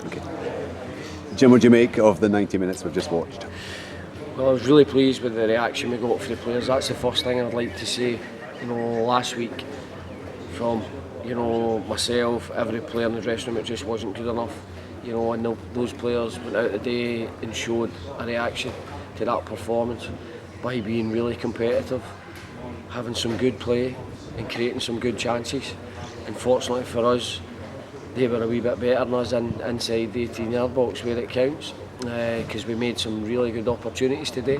Okay. Jim, what do you make of the 90 minutes we've just watched? Well, I was really pleased with the reaction we got from the players. That's the first thing I'd like to say. Last week, from myself, every player in the dressing room, it just wasn't good enough. And those players went out today and showed a reaction to that performance by being really competitive, having some good play and creating some good chances. Unfortunately for us, they were a wee bit better than us inside the 18-yard box where it counts, because we made some really good opportunities today,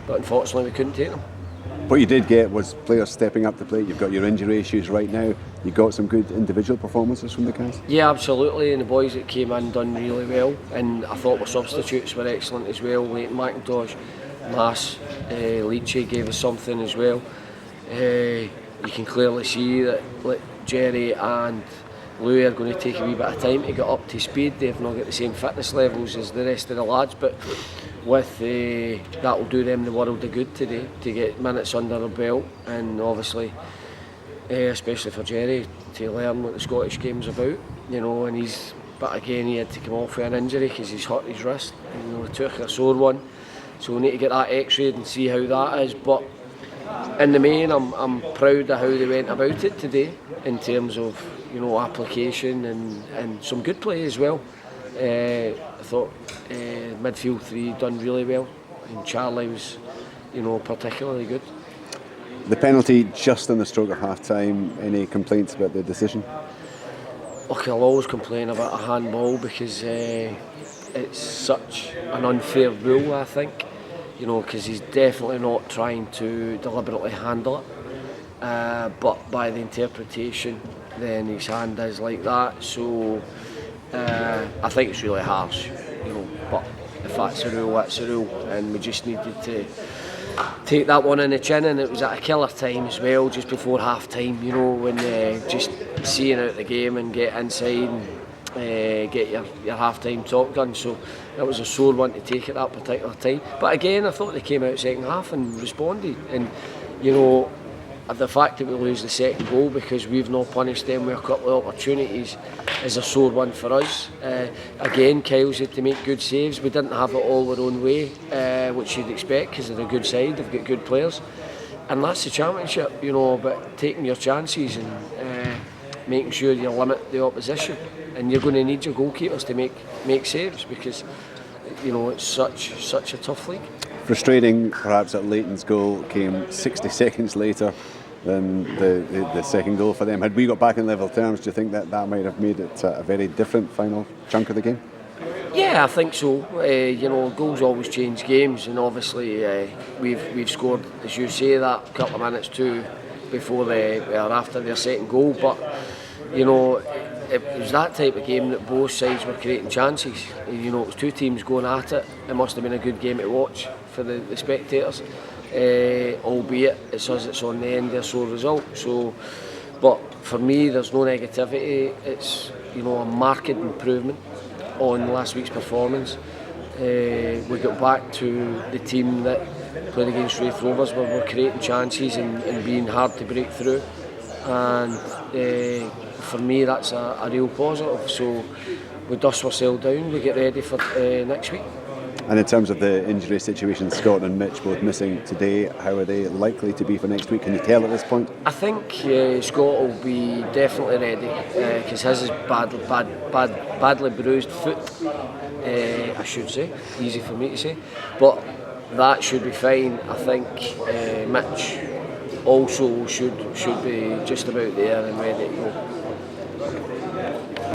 but unfortunately we couldn't take them. What you did get was players stepping up to play. You've got your injury issues right now. You got some good individual performances from the guys. Yeah, absolutely, and the boys that came in done really well, and I thought our substitutes were excellent as well. Leighton McIntyre, Mass, Leachy gave us something as well. You can clearly see that Jerry and Louis are going to take a wee bit of time to get up to speed. They've not got the same fitness levels as the rest of the lads, but with that will do them the world of good today to get minutes under their belt, and obviously especially for Jerry to learn what the Scottish game's about, but again he had to come off with an injury because he's hurt his wrist, he took a sore one, so we need to get that x-rayed and see how that is. But in the main, I'm proud of how they went about it today in terms of application and some good play as well. I thought midfield three done really well, and Charlie was particularly good. The penalty just on the stroke of half time, any complaints about the decision? Okay, I'll always complain about a handball because it's such an unfair rule, I think, because he's definitely not trying to deliberately handle it, but by the interpretation then his hand is like that, so I think it's really harsh, but if that's a rule, that's a rule, and we just needed to take that one in the chin, and it was at a killer time as well, just before half time, when just seeing out the game and get inside and get your half time talk done, so it was a sore one to take at that particular time. But again, I thought they came out second half and responded, and the fact that we lose the second goal because we've not punished them with a couple of opportunities is a sore one for us. Again, Kyle's had to make good saves. We didn't have it all our own way, which you'd expect because they're a good side, they've got good players. And that's the championship, but taking your chances and making sure you limit the opposition. And you're going to need your goalkeepers to make saves because it's such a tough league. Frustrating perhaps that Leighton's goal came 60 seconds later than the second goal for them. Had we got back in level terms, do you think that might have made it a very different final chunk of the game? Yeah, I think so. Goals always change games, and obviously we've scored, as you say, that couple of minutes too before or after their second goal. But it was that type of game that both sides were creating chances. It was two teams going at it. It must have been a good game to watch for the spectators, albeit it's us that's on the end of a sore result. So, but for me, there's no negativity. It's a marked improvement on last week's performance. We got back to the team that played against Raith Rovers, where we're creating chances and being hard to break through. And for me, that's a real positive. So we dust ourselves down, we get ready for next week. And in terms of the injury situation, Scott and Mitch both missing today, how are they likely to be for next week? Can you tell at this point? I think Scott will be definitely ready because his is badly bruised foot, I should say. Easy for me to say. But that should be fine. I think Mitch also should be just about there and ready to go.